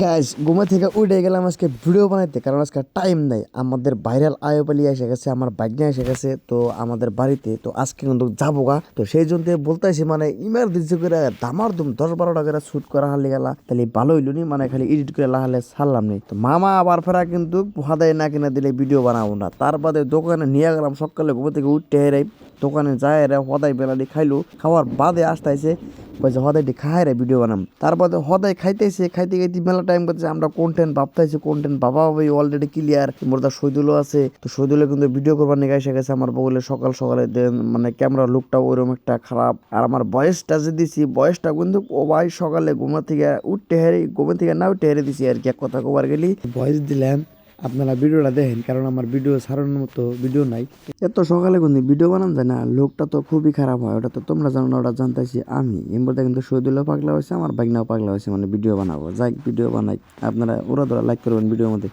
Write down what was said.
Guys ঘুমা থেকে উঠে গেলাম আজকে ভিডিও বানাইতে, কারণ আজকে টাইম নাই। আমাদের ভাইরাল আয়োপালি এসে গেছে, আমার বাইক এসে গেছে তো আমাদের বাড়িতে। তো আজকে কিন্তু যাবো গা, তো সেই জন্য বলতেছি মানে ইমার্জেন্সি করে দামার দুম 10-12 টাকা শুট করা হালি গেলা, তাহলে ভালো হইলো নি, মানে খালি এডিট করে লাহালে ছাড়লাম নি। তো মামা আবার ফেরা কিন্তু হাদায় না কিনা দিলে ভিডিও বানাবো না। তার বাদে দোকানে নিয়ে গেলাম, সকালে ঘুমা থেকে উঠতে হেরাই দোকানে যায় রে, হদাই বেলালি খাইলো। খাওয়ার বাদে আসতেছে কইছে হদাইটি খাই রে ভিডিও বানাম। তারপরে হদাই খাইতেছে, খাইতে খাইতে মেলা টাইম করতেছে। আমরা কন্টেন্ট ভাবতেছি, কন্টেন্ট ভাবা ভাবি অলরেডি ক্লিয়ার। মোরদা শহীদুলও আছে, তো শহীদুলে কিন্তু ভিডিও করবার নিয়ে এসে গেছে আমার বগলে সকাল সকালে। মানে ক্যামেরা লুকটা ওইরকম একটা খারাপ। আর আমার বয়সটা যে দিছি, বয়সটা কিন্তু ও ভাই সকালে ঘুমা থেকে উঠতে হেরে, ঘুমা থেকে না উঠতে হেরে দিছি আর কি। এক কথা কবার গেলি ভয়েস দিলাম, আপনারা ভিডিওটা দেখেন, কারণ আমার ভিডিও ছাড়ানোর মতো ভিডিও নাই। এত সকালে কিন্তু ভিডিও বানান যায় না, লোকটা তো খুবই খারাপ হয়। ওটা তো তোমরা জানো না, ওটা জানতেছি আমি। এমবরটা কিন্তু শহীদুল্লাহ পাগলা হয়েছে, আমার বাইকনাও পাগলা হয়েছে, মানে ভিডিও বানাবো। যাই ভিডিও বানাই, আপনারা ওরা ধরা লাইক করবেন ভিডিওর মধ্যে।